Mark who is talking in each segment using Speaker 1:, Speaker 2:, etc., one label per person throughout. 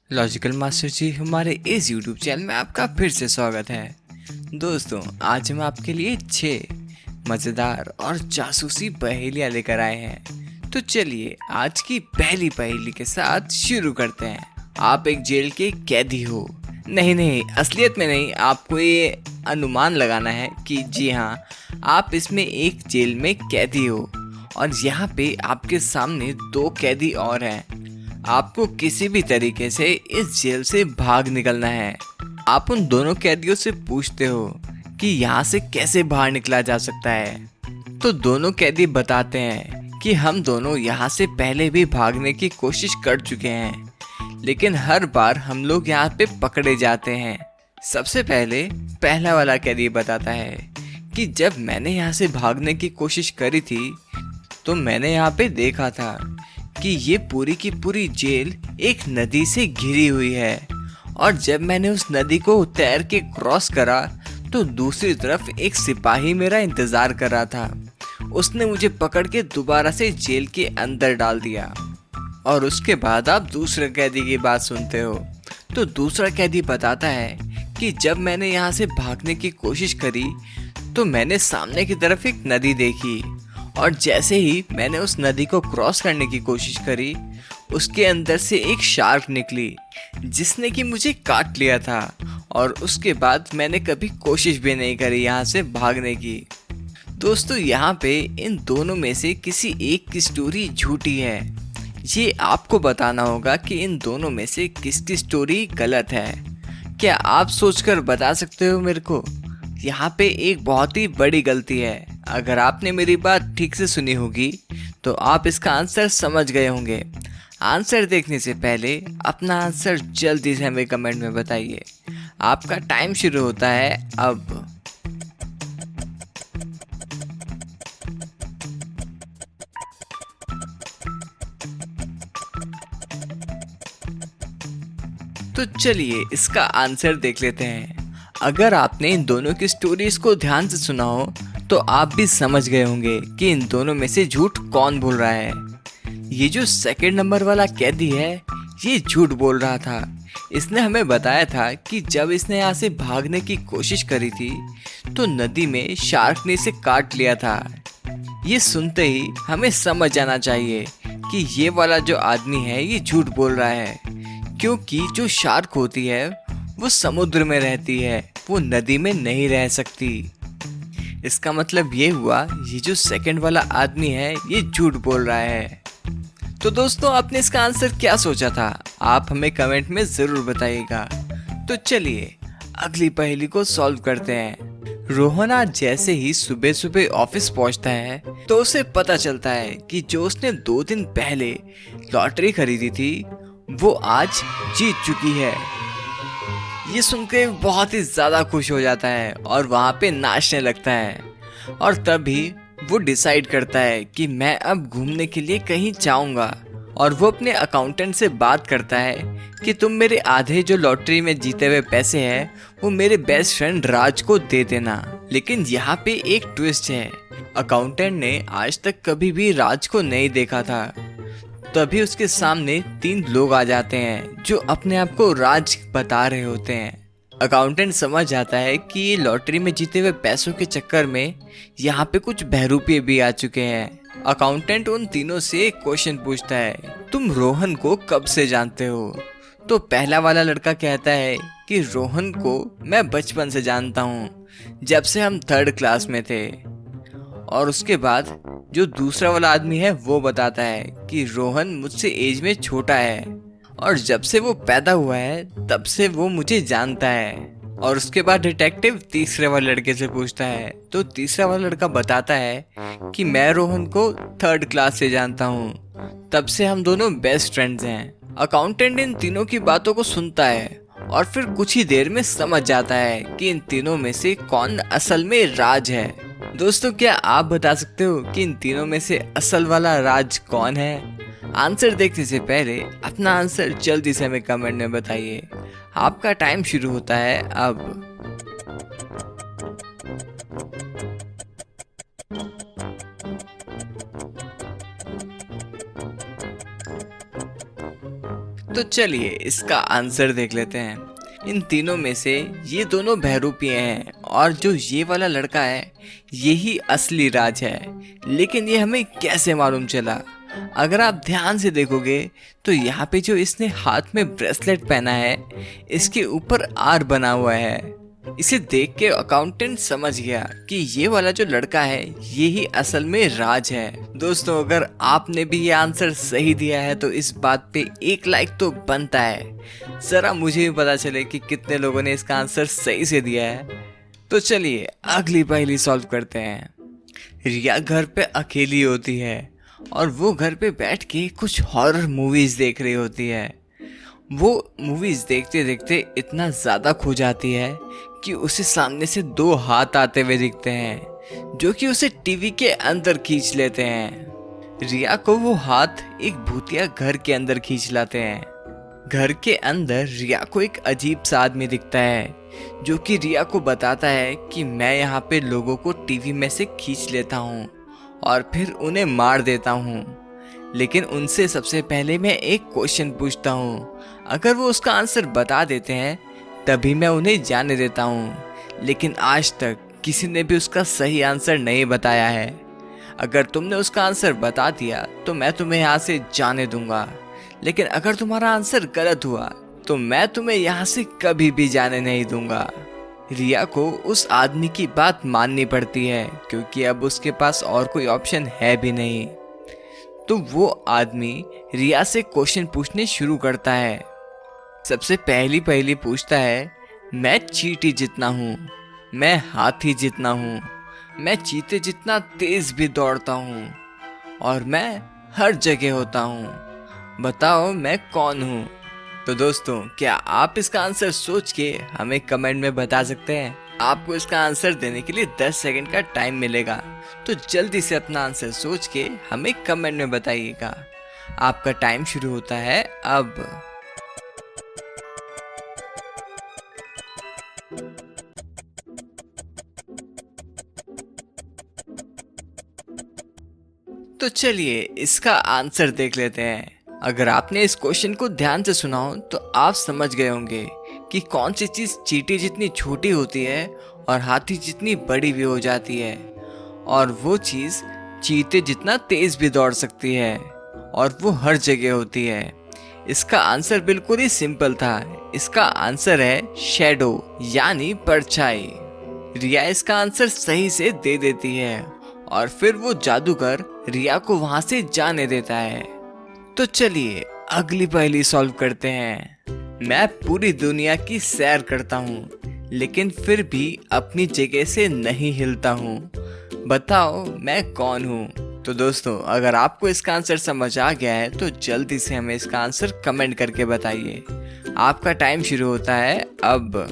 Speaker 1: Logical master जी, हमारे इस YouTube channel में आपका फिर से स्वागत है। दोस्तों, आज हम आपके लिए 6 मज़ेदार और जासूसी पहेलियाँ लेकर आए हैं। तो चलिए आज की पहली पहेली के साथ शुरू करते हैं। आप एक जेल के कैदी हो। नहीं, असलियत में नहीं, आपको ये अनुमान लगाना है कि जी हाँ, आप इसमें एक जेल में कैदी हो और यहाँ पे आपके सामने 2 कैदी और हैं। आपको किसी भी तरीके से इस जेल से भाग निकलना है। आप उन दोनों कैदियों से पूछते हो कि यहाँ से कैसे बाहर निकला जा सकता है। तो दोनों कैदी बताते हैं कि हम दोनों यहाँ से पहले भी भागने की कोशिश कर चुके हैं, लेकिन हर बार हम लोग यहाँ पे पकड़े जाते हैं। सबसे पहले पहला वाला कैदी बताता है कि जब मैंने यहाँ से भागने की कोशिश करी थी तो मैंने यहाँ पे देखा था कि ये पूरी की पूरी जेल एक नदी से घिरी हुई है, और जब मैंने उस नदी को तैर के क्रॉस करा तो दूसरी तरफ एक सिपाही मेरा इंतजार कर रहा था। उसने मुझे पकड़ के दोबारा से जेल के अंदर डाल दिया। और उसके बाद आप दूसरे कैदी की बात सुनते हो। तो दूसरा कैदी बताता है कि जब मैंने यहाँ से भागने की कोशिश करी तो मैंने सामने की तरफ एक नदी देखी, और जैसे ही मैंने उस नदी को क्रॉस करने की कोशिश करी, उसके अंदर से एक शार्क निकली जिसने कि मुझे काट लिया था, और उसके बाद मैंने कभी कोशिश भी नहीं करी यहाँ से भागने की। दोस्तों, यहाँ पे इन दोनों में से किसी एक की स्टोरी झूठी है। ये आपको बताना होगा कि इन दोनों में से किसकी स्टोरी गलत है। क्या आप सोचकर बता सकते हो मेरे को? यहाँ पे एक बहुत ही बड़ी गलती है। अगर आपने मेरी बात ठीक से सुनी होगी तो आप इसका आंसर समझ गए होंगे। आंसर देखने से पहले अपना आंसर जल्दी से हमें कमेंट में बताइए। आपका टाइम शुरू होता है अब। तो चलिए इसका आंसर देख लेते हैं। अगर आपने इन दोनों की स्टोरीज को ध्यान से सुना हो तो आप भी समझ गए होंगे कि इन दोनों में से झूठ कौन बोल रहा है। ये जो सेकंड नंबर वाला कैदी है, ये झूठ बोल रहा था। इसने हमें बताया था कि जब इसने यहाँ से भागने की कोशिश करी थी तो नदी में शार्क ने इसे काट लिया था। ये सुनते ही हमें समझ जाना चाहिए कि ये वाला जो आदमी है ये झूठ बोल रहा है, क्योंकि जो शार्क होती है वो समुद्र में रहती है, वो नदी में नहीं रह सकती। इसका मतलब ये हुआ ये जो सेकंड वाला आदमी है ये झूठ बोल रहा है। तो दोस्तों, आपने इसका आंसर क्या सोचा था? आप हमें कमेंट में जरूर बताइएगा। तो चलिए अगली पहेली को सॉल्व करते हैं। रोहन आज जैसे ही सुबह सुबह ऑफिस पहुंचता है तो उसे पता चलता है कि जो उसने 2 दिन पहले लॉटरी खरीदी थी वो आज जीत चुकी है। ये सुनकर बहुत ही ज़्यादा खुश हो जाता है और वहाँ पे नाचने लगता है। और तभी वो डिसाइड करता है कि मैं अब घूमने के लिए कहीं जाऊँगा। और वो अपने अकाउंटेंट से बात करता है कि तुम मेरे आधे जो लॉटरी में जीते हुए पैसे हैं वो मेरे बेस्ट फ्रेंड राज को दे देना। लेकिन यहाँ पे एक ट्विस्ट है। अकाउंटेंट ने आज तक कभी भी राज को नहीं देखा था। तभी उसके सामने 3 लोग आ जाते हैं जो अपने आप को राज बता रहे होते हैं। अकाउंटेंट समझ जाता है कि ये लॉटरी में जीते हुए पैसों के चक्कर में यहाँ पे कुछ बहरूपिये भी आ चुके हैं। अकाउंटेंट उन तीनों से एक क्वेश्चन पूछता है, तुम रोहन को कब से जानते हो? तो पहला वाला लड़का कहता है कि रोहन को मैं बचपन से जानता हूँ, जब से हम 3rd क्लास में थे। और उसके बाद जो दूसरा वाला आदमी है वो बताता है कि रोहन मुझसे एज में छोटा है, और जब से वो पैदा हुआ है तब से वो मुझे जानता है। और उसके बाद डिटेक्टिव तीसरे वाले लड़के से पूछता है, तो तीसरा वाला लड़का बताता है कि मैं रोहन को 3rd क्लास से जानता हूँ, तब से हम दोनों बेस्ट फ्रेंड्स हैं। अकाउंटेंट इन तीनों की बातों को सुनता है और फिर कुछ ही देर में समझ जाता है कि इन तीनों में से कौन असल में राज है। दोस्तों, क्या आप बता सकते हो कि इन तीनों में से असल वाला राज कौन है? आंसर देखने से पहले अपना आंसर जल्दी से हमें कमेंट में बताइए। आपका टाइम शुरू होता है अब। तो चलिए इसका आंसर देख लेते हैं। इन तीनों में से ये दोनों बहरूपीय हैं और जो ये वाला लड़का है यही असली राज है। लेकिन ये हमें कैसे मालूम चला? अगर आप ध्यान से देखोगे तो यहाँ पे जो इसने हाथ में ब्रेसलेट पहना है इसके ऊपर आर बना हुआ है। इसे देख के अकाउंटेंट समझ गया कि ये वाला जो लड़का है ये ही असल में राज है। दोस्तों, अगर आपने भी ये आंसर सही दिया है तो इस बात पे एक लाइक तो बनता है। जरा मुझे भी पता चले कि कितने लोगों ने इसका आंसर सही से दिया है। तो चलिए अगली पहेली सॉल्व करते हैं। रिया घर पे अकेली होती है और वो घर पे बैठ के कुछ हॉरर मूवीज देख रही होती है। वो मूवीज देखते देखते इतना ज्यादा खो जाती है कि उसे सामने से दो हाथ आते हुए दिखते हैं जो कि उसे टीवी के अंदर खींच लेते हैं। रिया को वो हाथ एक भूतिया घर के अंदर खींच लाते हैं। घर के अंदर रिया को एक अजीब सा आदमी दिखता है जो कि रिया को बताता है कि मैं यहाँ पे लोगों को टीवी में से खींच लेता हूँ और फिर उन्हें मार देता हूँ। लेकिन उनसे सबसे पहले मैं एक क्वेश्चन पूछता हूँ, अगर वो उसका आंसर बता देते हैं तभी मैं उन्हें जाने देता हूँ। लेकिन आज तक किसी ने भी उसका सही आंसर नहीं बताया है। अगर तुमने उसका आंसर बता दिया तो मैं तुम्हें यहाँ से जाने दूंगा, लेकिन अगर तुम्हारा आंसर गलत हुआ तो मैं तुम्हें यहाँ से कभी भी जाने नहीं दूंगा। रिया को उस आदमी की बात माननी पड़ती है क्योंकि अब उसके पास और कोई ऑप्शन है भी नहीं। तो वो आदमी रिया से क्वेश्चन पूछने शुरू करता है। सबसे पहली पहली पूछता है, मैं चींटी जितना हूँ, मैं हाथी जितना हूँ, मैं चीते जितना तेज भी दौड़ता हूँ और मैं हर जगह होता हूँ, बताओ मैं कौन हूँ? तो दोस्तों, क्या आप इसका आंसर सोच के हमें कमेंट में बता सकते हैं? आपको इसका आंसर देने के लिए 10 सेकंड का टाइम मिलेगा, तो जल्दी से अपना आंसर सोच के हमें कमेंट में बताइएगा। आपका टाइम शुरू होता है अब। तो चलिए इसका आंसर देख लेते हैं। अगर आपने इस क्वेश्चन को ध्यान से सुना हो तो आप समझ गए होंगे कि कौन सी चीज़ चींटी जितनी छोटी होती है और हाथी जितनी बड़ी भी हो जाती है, और वो चीज़ चीते जितना तेज भी दौड़ सकती है और वो हर जगह होती है। इसका आंसर बिल्कुल ही सिंपल था। इसका आंसर है शैडो, यानी परछाई। रिया इसका आंसर सही से दे देती है और फिर वो जादूगर रिया को वहां से जाने देता है। तो चलिए अगली पहेली सॉल्व करते हैं। मैं पूरी दुनिया की सैर करता हूँ लेकिन फिर भी अपनी जगह से नहीं हिलता हूँ, बताओ मैं कौन हूँ? तो दोस्तों, अगर आपको इसका आंसर समझ आ गया है तो जल्दी से हमें इसका आंसर कमेंट करके बताइए। आपका टाइम शुरू होता है अब।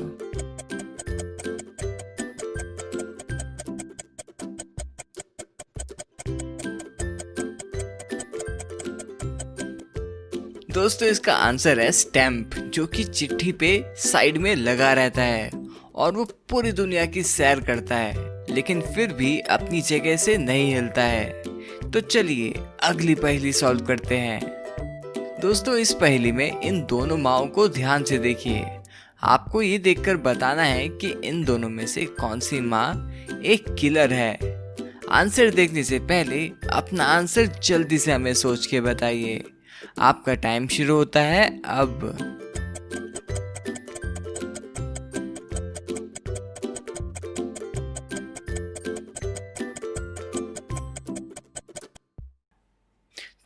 Speaker 1: दोस्तों, इसका आंसर है स्टैम्प, जो कि चिट्ठी पे साइड में लगा रहता है और वो पूरी दुनिया की सैर करता है लेकिन फिर भी अपनी जगह से नहीं हिलता है। तो चलिए अगली पहेली सॉल्व करते हैं। दोस्तों, इस पहेली में इन दोनों माओं को ध्यान से देखिए। आपको ये देखकर बताना है कि इन दोनों में से कौन सी माँ एक किलर है। आंसर देखने से पहले अपना आंसर जल्दी से हमें सोच के बताइए। आपका टाइम शुरू होता है अब।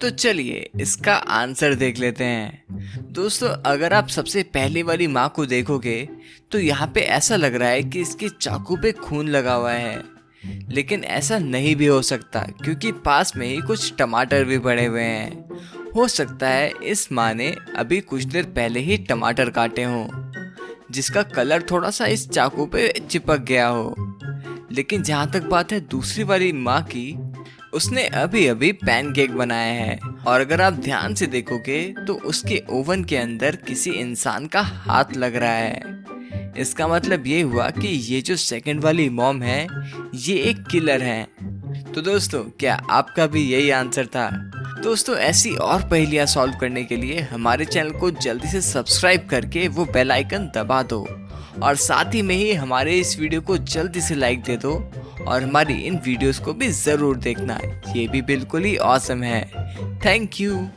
Speaker 1: तो चलिए इसका आंसर देख लेते हैं। दोस्तों, अगर आप सबसे पहले वाली माँ को देखोगे तो यहाँ पे ऐसा लग रहा है कि इसके चाकू पे खून लगा हुआ है, लेकिन ऐसा नहीं भी हो सकता क्योंकि पास में ही कुछ टमाटर भी पड़े हुए हैं। हो सकता है इस माँ ने अभी कुछ देर पहले ही टमाटर काटे हों, जिसका कलर थोड़ा सा इस चाकू पे चिपक गया हो। लेकिन जहाँ तक बात है दूसरी वाली माँ की, उसने अभी अभी पैनकेक बनाए हैं और अगर आप ध्यान से देखोगे तो उसके ओवन के अंदर किसी इंसान का हाथ लग रहा है। इसका मतलब ये हुआ कि ये जो सेकंड वाली मॉम है ये एक किलर है। तो दोस्तों, क्या आपका भी यही आंसर था? दोस्तों ऐसी और पहेलियाँ सॉल्व करने के लिए हमारे चैनल को जल्दी से सब्सक्राइब करके वो बेल आइकन दबा दो और साथ ही में ही हमारे इस वीडियो को जल्दी से लाइक दे दो और हमारी इन वीडियोस को भी ज़रूर देखना, ये भी बिल्कुल ही ऑसम है। Thank you.